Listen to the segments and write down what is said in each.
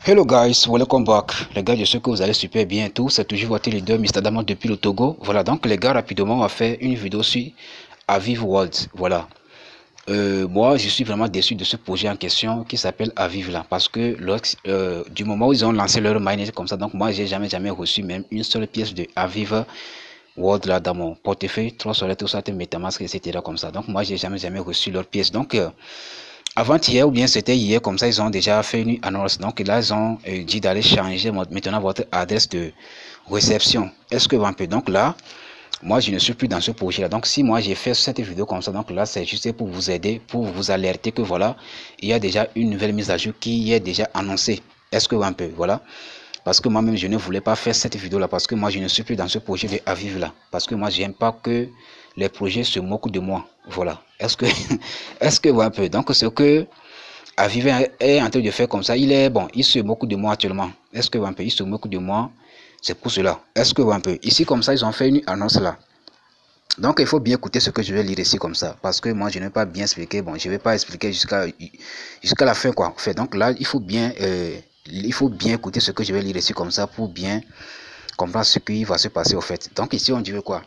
Hello guys, welcome back. Les gars, je sais que vous allez super bien et tout. C'est toujours votre leader Mr. Diamond depuis le Togo. Voilà, donc les gars, rapidement, on va faire une vidéo sur Aviv World. Voilà. Moi, je suis vraiment déçu de ce projet en question qui s'appelle Aviv là. Parce que du moment où ils ont lancé leur mainnet comme ça, donc moi, j'ai jamais reçu même une seule pièce de Aviv World là dans mon portefeuille. 3 soleils, tout ça, MetaMask, etc. comme ça. Donc moi, j'ai jamais reçu leur pièce. Donc, avant-hier ou bien c'était hier, comme ça, ils ont déjà fait une annonce. Donc là, ils ont dit d'aller changer maintenant votre adresse de réception. Est-ce que un peu? Donc là, moi, je ne suis plus dans ce projet-là. Donc si moi, j'ai fait cette vidéo comme ça, donc là, c'est juste pour vous aider, pour vous alerter que voilà, il y a déjà une nouvelle mise à jour qui est déjà annoncée. Est-ce que un peu? Voilà. Parce que moi-même, je ne voulais pas faire cette vidéo-là parce que moi, je ne suis plus dans ce projet de Aviv là. Parce que moi, j'aime pas que les projets se moquent de moi. Voilà. Est-ce que, est-ce que, un peu. Donc, ce que Aviv est en train de faire comme ça, il est bon, il se moque de moi actuellement. Est-ce que, un peu, il se moque de moi? C'est pour cela. Est-ce que, un peu. Ici, comme ça, ils ont fait une annonce là. Donc, il faut bien écouter ce que je vais lire ici comme ça. Parce que moi, je ne vais pas bien expliquer. Bon, je ne vais pas expliquer jusqu'à la fin, quoi. En fait, donc là, il faut bien écouter ce que je vais lire ici comme ça pour bien comprendre ce qui va se passer au fait. Donc ici, on dirait quoi?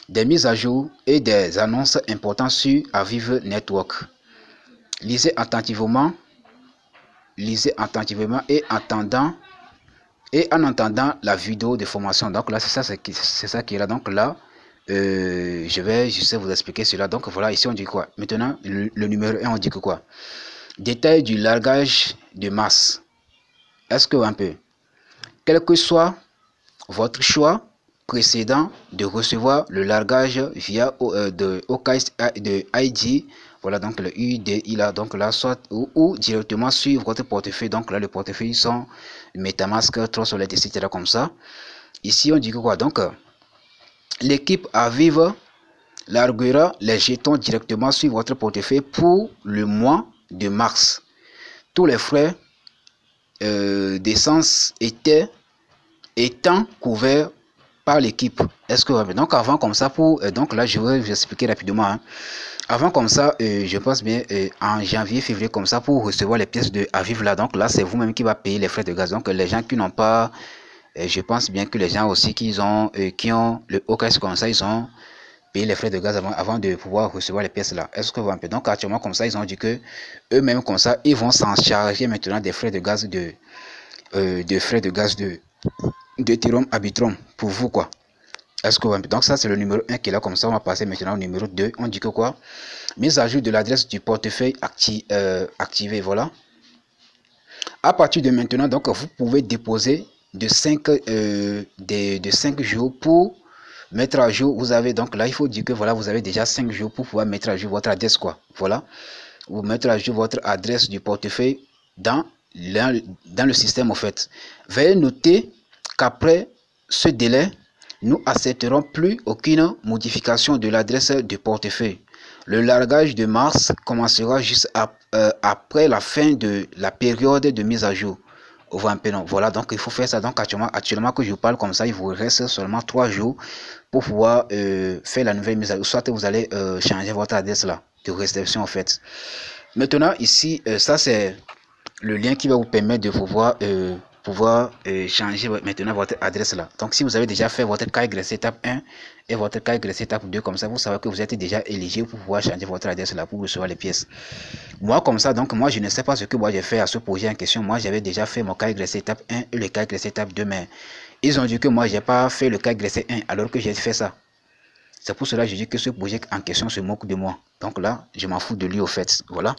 Des mises à jour et des annonces importantes sur Aviv Network. Lisez attentivement et en entendant la vidéo de formation. Donc là, c'est ça qui est là. Donc là, je vais vous expliquer cela. Donc voilà, ici on dit quoi? Maintenant, le numéro 1, on dit que quoi? Détail du largage de masse. Est-ce que un peu? Quel que soit votre choix précédent de recevoir le largage via de ID, voilà donc le UDI là, donc là soit ou directement sur votre portefeuille. Donc là, le portefeuille sont MetaMask, Trustwallet, etc. comme ça. Ici, on dit que quoi? Donc l'équipe Aviv larguera les jetons directement sur votre portefeuille pour le mois de mars. Tous les frais d'essence étant couverts par l'équipe. Est-ce que donc avant comme ça donc là je vais vous expliquer rapidement. Hein. Avant comme ça, je pense bien en janvier, février comme ça pour recevoir les pièces de Aviv là. Donc là c'est vous-même qui va payer les frais de gaz. Donc les gens qui n'ont pas, je pense bien que les gens aussi qui ont le OKS comme ça, ils ont payé les frais de gaz avant de pouvoir recevoir les pièces là. Est-ce que vous un peu? Donc actuellement comme ça ils ont dit que eux-mêmes comme ça ils vont s'en charger maintenant des frais de gaz de Ethereum Arbitrum pour vous quoi. Est-ce que donc ça c'est le numéro 1 qui est là comme ça. On va passer maintenant au numéro 2. On dit que quoi? Mise à jour de l'adresse du portefeuille activé. Voilà. À partir de maintenant, donc vous pouvez déposer de 5 jours pour mettre à jour. Vous avez donc là il faut dire que voilà, vous avez déjà 5 jours pour pouvoir mettre à jour votre adresse quoi. Voilà. Vous mettre à jour votre adresse du portefeuille dans le système au fait. Veuillez noter qu'après ce délai, nous accepterons plus aucune modification de l'adresse du portefeuille. Le largage de mars commencera juste après la fin de la période de mise à jour. Voilà, donc il faut faire ça. Donc actuellement que je vous parle comme ça, il vous reste seulement 3 jours pour pouvoir faire la nouvelle mise à jour. Soit vous allez changer votre adresse là de réception en fait. Maintenant ici, ça c'est le lien qui va vous permettre de pouvoir changer maintenant votre adresse là. Donc si vous avez déjà fait votre KYC étape 1 et votre KYC étape 2 comme ça, vous savez que vous êtes déjà éligible pour pouvoir changer votre adresse là pour recevoir les pièces. Moi comme ça, donc moi je ne sais pas ce que moi j'ai fait à ce projet en question. Moi j'avais déjà fait mon KYC étape 1 et le KYC étape 2, mais ils ont dit que moi j'ai pas fait le KYC 1 alors que j'ai fait ça. C'est pour cela que je dis que ce projet en question se moque de moi. Donc là, je m'en fous de lui au fait. Voilà.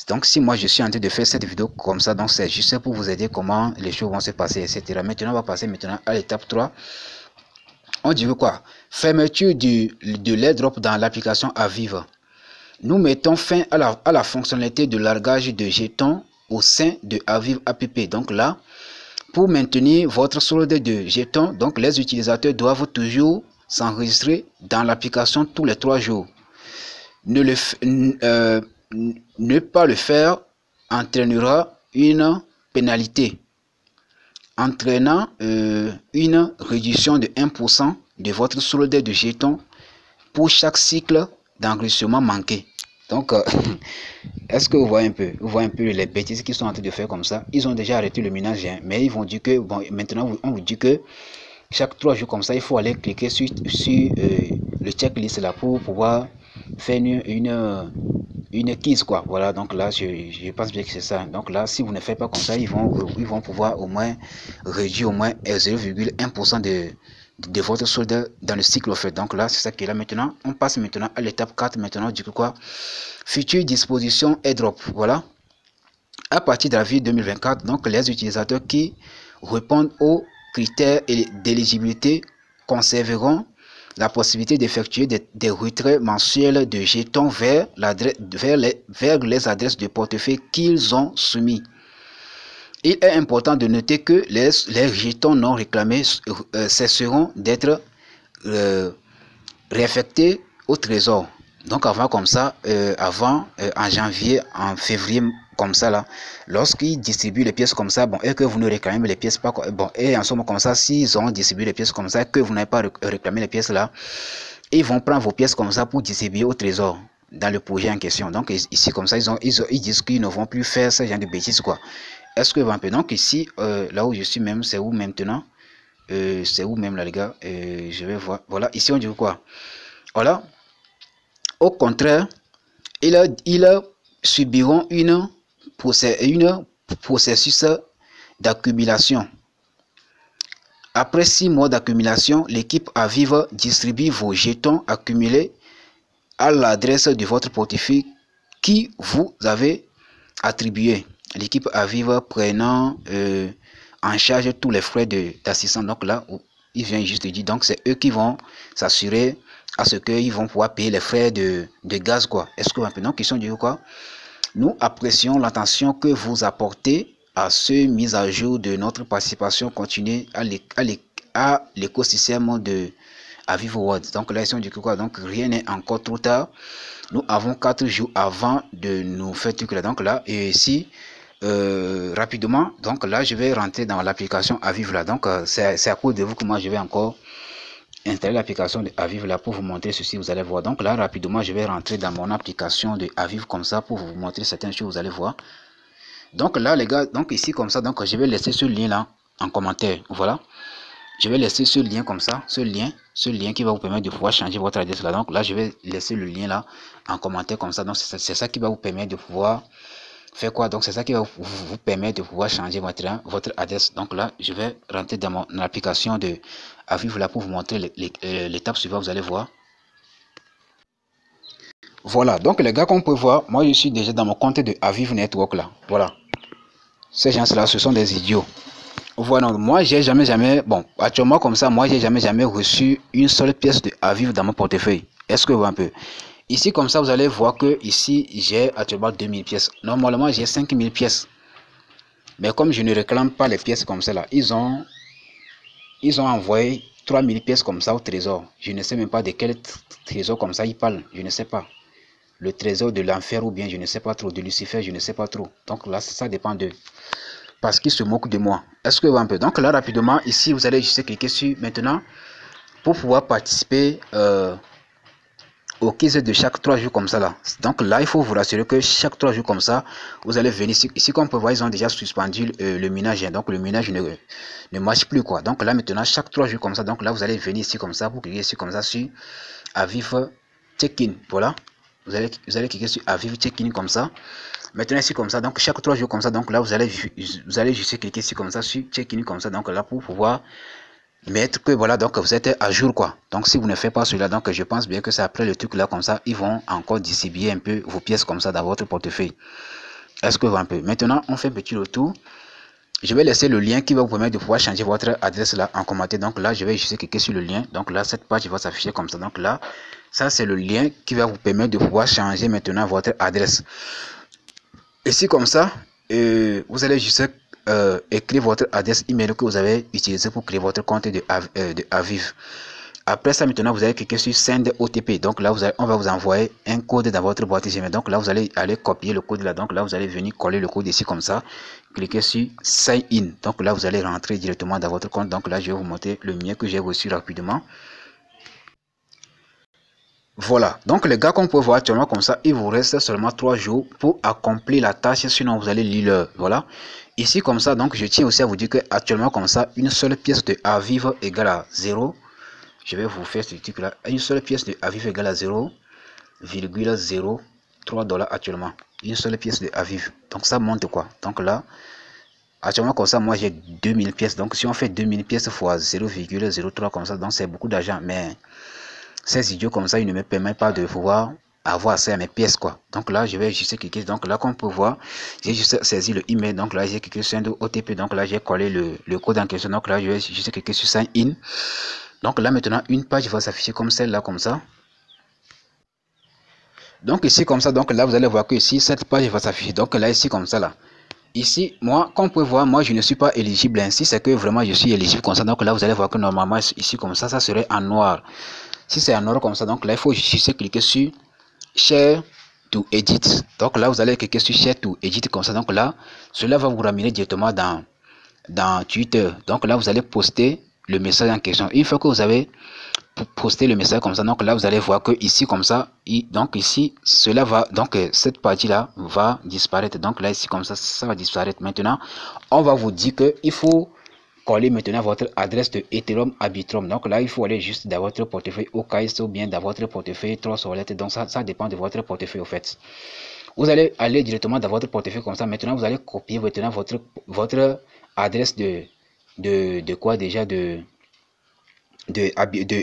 Donc si moi je suis en train de faire cette vidéo comme ça, donc c'est juste pour vous aider comment les choses vont se passer, etc. Maintenant, on va passer maintenant à l'étape 3. On dit quoi? Fermeture de l'airdrop dans l'application Aviv. Nous mettons fin à la fonctionnalité de largage de jetons au sein de Aviv App. Donc là, pour maintenir votre solde de jetons, donc les utilisateurs doivent toujours s'enregistrer dans l'application tous les 3 jours. Ne pas le faire entraînera une pénalité entraînant une réduction de 1% de votre solde de jetons pour chaque cycle d'enregistrement manqué. Donc, est-ce que vous voyez un peu, les bêtises qu'ils sont en train de faire comme ça? Ils ont déjà arrêté le minage, hein, mais ils vont dire que, bon, maintenant, on vous dit que chaque 3 jours comme ça, il faut aller cliquer sur le checklist là pour pouvoir faire une quiz, quoi. Voilà, donc là, je pense bien que c'est ça. Donc là, si vous ne faites pas comme ça, ils vont pouvoir au moins réduire au moins 0,1% de votre solde dans le cycle, en fait. Donc là, c'est ça qui est là maintenant. On passe maintenant à l'étape 4. Maintenant, du coup, quoi? Future disposition airdrop. Voilà. À partir d'avril 2024, donc les utilisateurs qui répondent aux critères d'éligibilité conserveront la possibilité d'effectuer des retraits mensuels de jetons vers les adresses de portefeuille qu'ils ont soumis. Il est important de noter que les jetons non réclamés cesseront d'être réaffectés au trésor. Donc avant comme ça, en janvier, en février, comme ça là, lorsqu'ils distribuent les pièces comme ça, bon, et que vous ne réclamez les pièces pas, bon, et en ce moment comme ça, s'ils ont distribué les pièces comme ça, que vous n'avez pas réclamé les pièces là, ils vont prendre vos pièces comme ça pour distribuer au trésor dans le projet en question. Donc ici comme ça, ils disent qu'ils ne vont plus faire ce genre de bêtises, quoi. Est-ce que vous un peu? Donc ici, là où je suis même, c'est où maintenant? C'est où même là les gars? Je vais voir. Voilà, ici on dit quoi? Voilà. Au contraire, ils subiront une processus d'accumulation. Après 6 mois d'accumulation, l'équipe Aviv distribue vos jetons accumulés à l'adresse de votre portefeuille qui vous avez attribué. L'équipe Aviv prenant en charge tous les frais d'assistance. Donc là, il vient juste de dire, donc c'est eux qui vont s'assurer à ce qu'ils vont pouvoir payer les frais de gaz, quoi. Est-ce que maintenant, question du quoi? Nous apprécions l'attention que vous apportez à ce mise à jour de notre participation continue à l'écosystème de Aviv World. Donc là, ils dit quoi? Donc rien n'est encore trop tard. Nous avons 4 jours avant de nous faire tout là. Donc là, et ici, rapidement, donc là, je vais rentrer dans l'application Aviv là. Donc c'est à cause de vous que moi je vais encore installer l'application de Aviv là pour vous montrer ceci, vous allez voir. Donc là, rapidement, je vais rentrer dans mon application de Aviv comme ça pour vous montrer certaines choses, vous allez voir. Donc là, les gars, donc ici comme ça, donc je vais laisser ce lien là en commentaire. Voilà. Je vais laisser ce lien comme ça, ce lien qui va vous permettre de pouvoir changer votre adresse là. Donc là, je vais laisser le lien là en commentaire comme ça. Donc c'est ça qui va vous permettre de pouvoir faire quoi? Donc c'est ça qui va vous permettre de pouvoir changer votre adresse. Donc là, je vais rentrer dans mon application de Aviv là pour vous montrer l'étape suivante, vous allez voir. Voilà, donc les gars, comme vous pouvez voir, moi je suis déjà dans mon compte de Aviv Network là. Voilà. Ces gens-là, ce sont des idiots. Voilà, moi j'ai jamais, bon, actuellement comme ça, moi j'ai jamais reçu une seule pièce de Aviv dans mon portefeuille. Est-ce que vous voyez un peu? Ici comme ça, vous allez voir que ici j'ai actuellement 2000 pièces. Normalement j'ai 5000 pièces. Mais comme je ne réclame pas les pièces comme ça là, ils ont envoyé 3000 pièces comme ça au trésor. Je ne sais même pas de quel trésor comme ça ils parlent, je ne sais pas. Le trésor de l'enfer ou bien je ne sais pas trop, de Lucifer, je ne sais pas trop. Donc là, ça dépend d'eux. Parce qu'ils se moquent de moi. Est-ce que vous un peu? Donc là, rapidement, ici, vous allez juste cliquer sur maintenant pour pouvoir participer au quiz de chaque 3 jours comme ça là. Donc là, il faut vous rassurer que chaque 3 jours comme ça, vous allez venir ici. Comme on peut voir, ils ont déjà suspendu le minage. Donc le minage ne marche plus, quoi. Donc là, maintenant, chaque 3 jours comme ça, donc là, vous allez venir ici comme ça pour cliquer ici comme ça sur Aviv Check-in. Voilà. Vous allez cliquer sur Aviv Check-in comme ça. Maintenant ici comme ça, donc chaque 3 jours comme ça, donc là vous allez juste cliquer ici comme ça sur Check-in comme ça, donc là pour pouvoir mettre que voilà, donc vous êtes à jour, quoi. Donc si vous ne faites pas cela, donc je pense bien que c'est après le truc là comme ça, ils vont encore distribuer un peu vos pièces comme ça dans votre portefeuille. Est-ce que vous un peu? Maintenant on fait un petit retour. Je vais laisser le lien qui va vous permettre de pouvoir changer votre adresse là en commentaire. Donc là, je vais juste cliquer sur le lien. Donc là, cette page va s'afficher comme ça. Donc là, ça c'est le lien qui va vous permettre de pouvoir changer maintenant votre adresse. Ici comme ça, vous allez juste écrire votre adresse email que vous avez utilisé pour créer votre compte de Aviv. Après ça, maintenant, vous allez cliquer sur Send OTP. Donc là, on va vous envoyer un code dans votre boîte Gmail. Donc là, vous allez aller copier le code là. Donc là, vous allez venir coller le code ici comme ça. Cliquez sur Sign In. Donc là, vous allez rentrer directement dans votre compte. Donc là, je vais vous montrer le mien que j'ai reçu rapidement. Voilà, donc les gars, comme vous pouvez voir actuellement comme ça, il vous reste seulement 3 jours pour accomplir la tâche, sinon vous allez lire l'heure. Voilà, ici comme ça, donc je tiens aussi à vous dire que actuellement comme ça, une seule pièce de à vivre égale à 0. Je vais vous faire ce truc là. Une seule pièce de à vivre égale à 0,03 $ actuellement. Une seule pièce de à vivre. Donc ça monte quoi? Donc là, actuellement comme ça, moi j'ai 2000 pièces. Donc si on fait 2000 pièces fois 0,03 comme ça, donc c'est beaucoup d'argent. Mais ces idiots comme ça, ils ne me permettent pas de pouvoir avoir accès à mes pièces quoi. Donc là, je vais juste cliquer. Donc là, comme on peut voir, j'ai juste saisi le email. Donc là, j'ai cliqué sur un OTP. Donc là, j'ai collé le code en question. Donc là, je vais juste cliquer sur sign in. Donc là, maintenant, une page va s'afficher comme celle-là, comme ça. Donc ici, comme ça, donc là, vous allez voir que ici, cette page va s'afficher. Donc là, ici, comme ça, là. Ici, moi, comme vous pouvez voir, moi, je ne suis pas éligible ainsi. C'est que vraiment, je suis éligible comme ça. Donc là, vous allez voir que normalement, ici, comme ça serait en noir. Si c'est en noir comme ça, donc là, il faut juste cliquer sur Share to Edit. Donc là, vous allez cliquer sur Share to Edit comme ça. Donc là, cela va vous ramener directement dans Twitter. Donc là, vous allez poster le message en question. Une fois que vous avez posté le message comme ça, donc là, vous allez voir que ici, comme ça, donc ici, cela va, donc cette partie-là va disparaître. Donc là, ici, comme ça va disparaître. Maintenant, on va vous dire que il faut coller maintenant votre adresse de Ethereum Arbitrum. Donc là, il faut aller juste dans votre portefeuille OKX ou bien dans votre portefeuille Trust Wallet. Donc ça dépend de votre portefeuille au fait. Vous allez aller directement dans votre portefeuille comme ça. Maintenant, vous allez copier maintenant votre adresse de quoi déjà de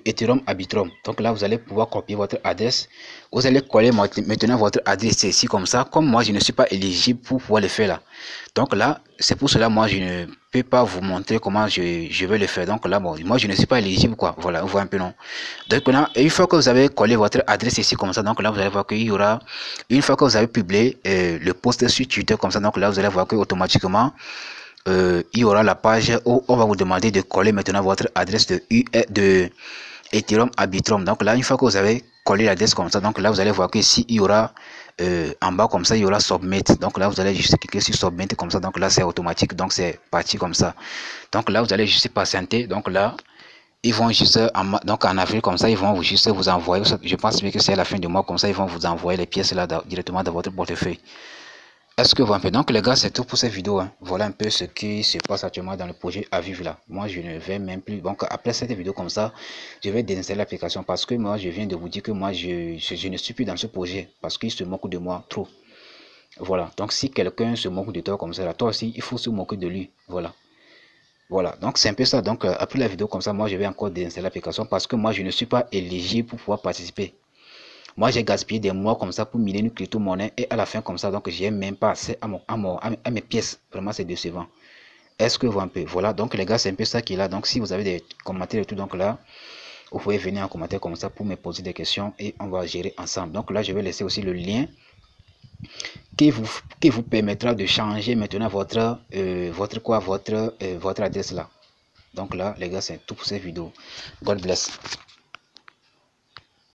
Ethereum Arbitrum. Donc là, vous allez pouvoir copier votre adresse. Vous allez coller maintenant votre adresse ici comme ça. Comme moi, je ne suis pas éligible pour pouvoir le faire là. Donc là, c'est pour cela, moi, je ne peux pas vous montrer comment je vais le faire. Donc là, bon, moi, je ne suis pas éligible, quoi. Voilà, vous voyez un peu, non? Donc maintenant, une fois que vous avez collé votre adresse ici comme ça, donc là, vous allez voir qu'il y aura, une fois que vous avez publié le post sur Twitter comme ça, donc là, vous allez voir que automatiquement, il y aura la page où on va vous demander de coller maintenant votre adresse de Ethereum Arbitrum. Donc là, une fois que vous avez collé l'adresse comme ça, donc là, vous allez voir que ici, il y aura en bas comme ça, il y aura Submit. Donc là, vous allez juste cliquer sur Submit comme ça. Donc là, c'est automatique. Donc c'est parti comme ça. Donc là, vous allez juste patienter. Donc là, ils vont juste, donc en avril comme ça, ils vont juste vous envoyer. Je pense bien que c'est à la fin du mois comme ça, ils vont vous envoyer les pièces là directement dans votre portefeuille. Est-ce que vous avez... Donc les gars, c'est tout pour cette vidéo. Hein. Voilà un peu ce qui se passe actuellement dans le projet à vivre là. Moi, je ne vais même plus... Donc après cette vidéo comme ça, je vais désinstaller l'application parce que moi, je viens de vous dire que moi, je ne suis plus dans ce projet parce qu'il se moque de moi trop. Voilà. Donc si quelqu'un se moque de toi comme ça, là, toi aussi, il faut se moquer de lui. Voilà. Voilà. Donc c'est un peu ça. Donc après la vidéo comme ça, moi, je vais encore désinstaller l'application parce que moi, je ne suis pas éligible pour pouvoir participer. Moi, j'ai gaspillé des mois comme ça pour miner une crypto-monnaie et à la fin comme ça, donc j'ai même pas accès à mes pièces. Vraiment, c'est décevant. Est-ce que vous un peu? Voilà, donc les gars, c'est un peu ça qui est là. Donc si vous avez des commentaires et tout, donc là, vous pouvez venir en commentaire comme ça pour me poser des questions et on va gérer ensemble. Donc là, je vais laisser aussi le lien qui vous permettra de changer maintenant votre adresse là. Donc là, les gars, c'est tout pour cette vidéo. God bless.